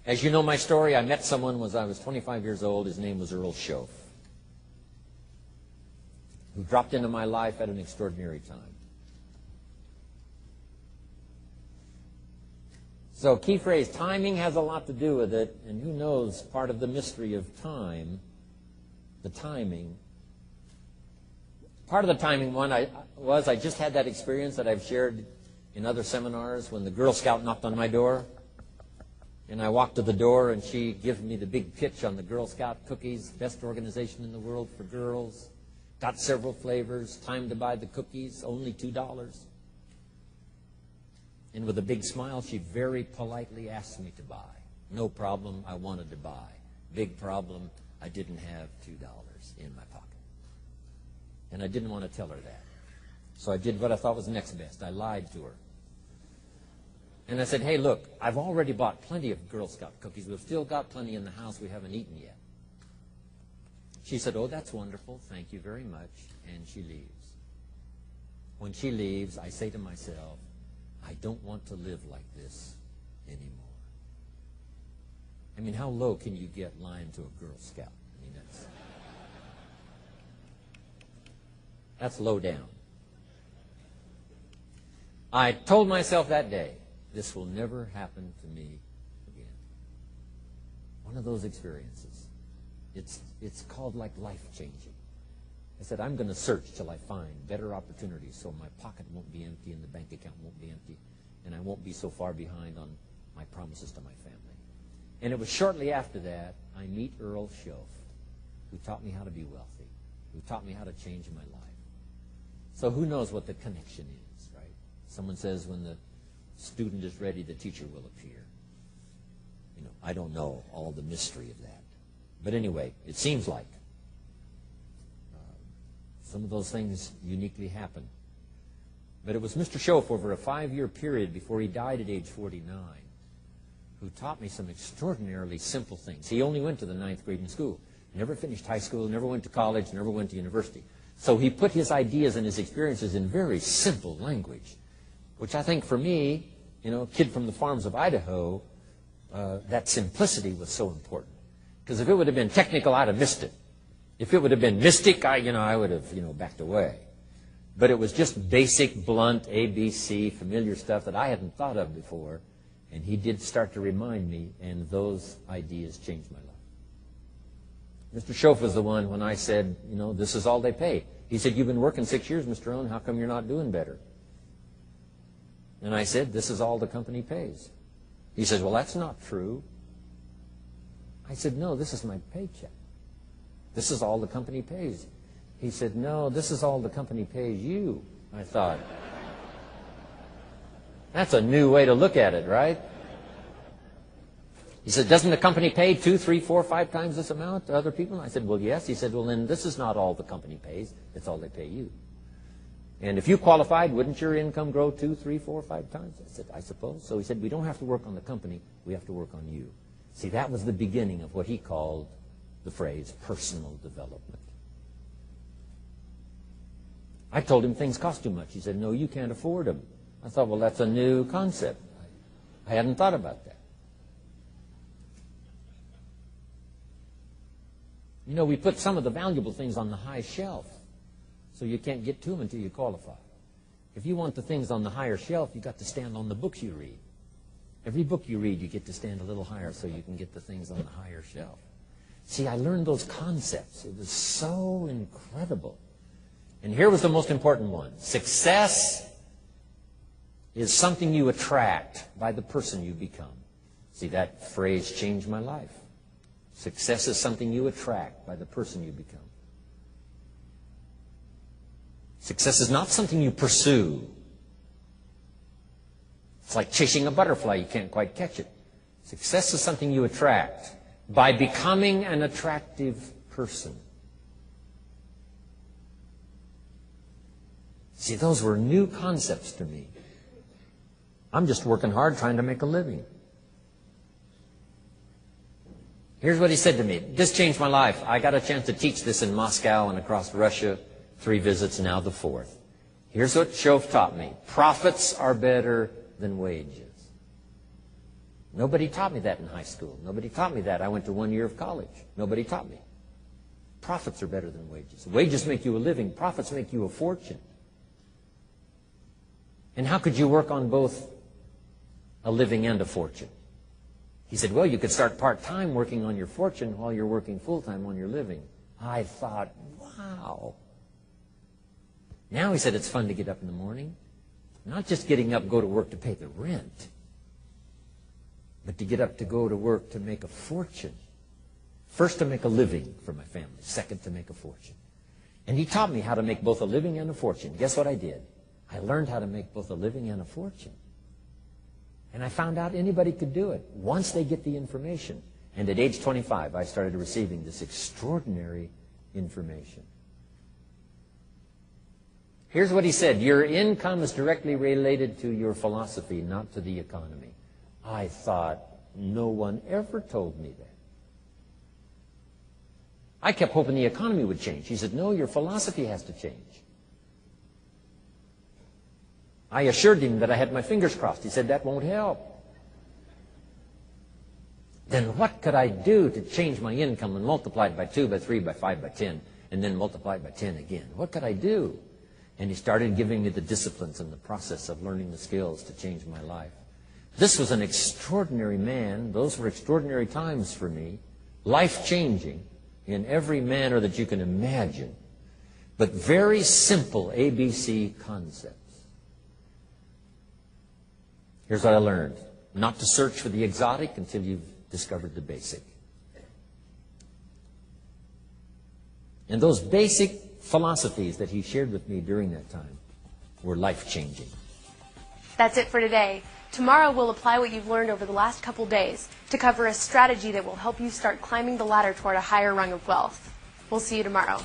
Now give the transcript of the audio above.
As you know my story, I met someone when I was 25 years old. His name was Earl Schoaf, who dropped into my life at an extraordinary time. So key phrase, timing has a lot to do with it, and who knows, part of the mystery of time, the timing. Part of the timing one I just had that experience that I've shared in other seminars when the Girl Scout knocked on my door. And I walked to the door, and she gives me the big pitch on the Girl Scout cookies, best organization in the world for girls. Got several flavors, time to buy the cookies, only $2. And with a big smile, she very politely asked me to buy. No problem, I wanted to buy. Big problem, I didn't have $2 in my pocket. And I didn't want to tell her that. So I did what I thought was next best. I lied to her. And I said, hey, look, I've already bought plenty of Girl Scout cookies. We've still got plenty in the house we haven't eaten yet. She said, oh, that's wonderful. Thank you very much. And she leaves. When she leaves, I say to myself, I don't want to live like this anymore. I mean, how low can you get lying to a Girl Scout? I mean, that's low down. I told myself that day, this will never happen to me again. One of those experiences. It's called like life-changing. I said, I'm going to search till I find better opportunities so my pocket won't be empty and the bank account won't be empty, and I won't be so far behind on my promises to my family. And it was shortly after that I meet Earl Schoaf, who taught me how to be wealthy, who taught me how to change my life. So who knows what the connection is, right? Someone says when the student is ready, the teacher will appear. You know, I don't know all the mystery of that. But anyway, it seems like some of those things uniquely happen. But it was Mr. Schoaf over a 5-year period before he died at age 49 who taught me some extraordinarily simple things. He only went to the 9th grade in school. Never finished high school, never went to college, never went to university. So he put his ideas and his experiences in very simple language, which I think for me, you know, a kid from the farms of Idaho, that simplicity was so important. Because if it would have been technical, I'd have missed it. If it would have been mystic, I would have, backed away. But it was just basic, blunt, ABC, familiar stuff that I hadn't thought of before. And he did start to remind me, and those ideas changed my life. Mr. Schoaf was the one when I said, this is all they pay. He said, you've been working 6 years, Mr. Rohn, how come you're not doing better? And I said, this is all the company pays. He says, well, that's not true. I said, no, this is my paycheck. This is all the company pays. He said, no, this is all the company pays you. I thought, that's a new way to look at it, right? He said, doesn't the company pay 2, 3, 4, 5 times this amount to other people? I said, well, yes. He said, well, then this is not all the company pays. It's all they pay you. And if you qualified, wouldn't your income grow 2, 3, 4, 5 times? I said, I suppose. So he said, we don't have to work on the company. We have to work on you. See, that was the beginning of what he called the phrase personal development. I told him things cost too much. He said, no, you can't afford them. I thought, well, that's a new concept. I hadn't thought about that. We put some of the valuable things on the high shelf, so you can't get to them until you qualify. If you want the things on the higher shelf, you've got to stand on the books you read. Every book you read, you get to stand a little higher so you can get the things on the higher shelf. See, I learned those concepts. It was so incredible. And here was the most important one. Success is something you attract by the person you become. See, that phrase changed my life. Success is something you attract by the person you become. Success is not something you pursue. It's like chasing a butterfly. You can't quite catch it. Success is something you attract by becoming an attractive person. See, those were new concepts to me. I'm just working hard trying to make a living. Here's what he said to me. This changed my life. I got a chance to teach this in Moscow and across Russia. 3 visits, now the 4th. Here's what Schoaf taught me. Profits are better than wages. Nobody taught me that in high school. Nobody taught me that. I went to 1 year of college. Nobody taught me. Profits are better than wages. Wages make you a living. Profits make you a fortune. And how could you work on both a living and a fortune? He said, well, you could start part-time working on your fortune while you're working full-time on your living. I thought, wow. Now, he said, it's fun to get up in the morning. Not just getting up, go to work to pay the rent, but to get up to go to work to make a fortune. First, to make a living for my family. Second, to make a fortune. And he taught me how to make both a living and a fortune. Guess what I did? I learned how to make both a living and a fortune. And I found out anybody could do it once they get the information. And at age 25, I started receiving this extraordinary information. Here's what he said. Your income is directly related to your philosophy, not to the economy. I thought, no one ever told me that. I kept hoping the economy would change. He said, no, your philosophy has to change. I assured him that I had my fingers crossed. He said, that won't help. Then what could I do to change my income and multiply it by 2, by 3, by 5, by 10, and then multiply it by 10 again? What could I do? And he started giving me the disciplines and the process of learning the skills to change my life. This was an extraordinary man. Those were extraordinary times for me. Life-changing in every manner that you can imagine. But very simple ABC concepts. Here's what I learned. Not to search for the exotic until you've discovered the basic. And those basic philosophies that he shared with me during that time were life-changing. That's it for today. Tomorrow we'll apply what you've learned over the last couple days to cover a strategy that will help you start climbing the ladder toward a higher rung of wealth. We'll see you tomorrow.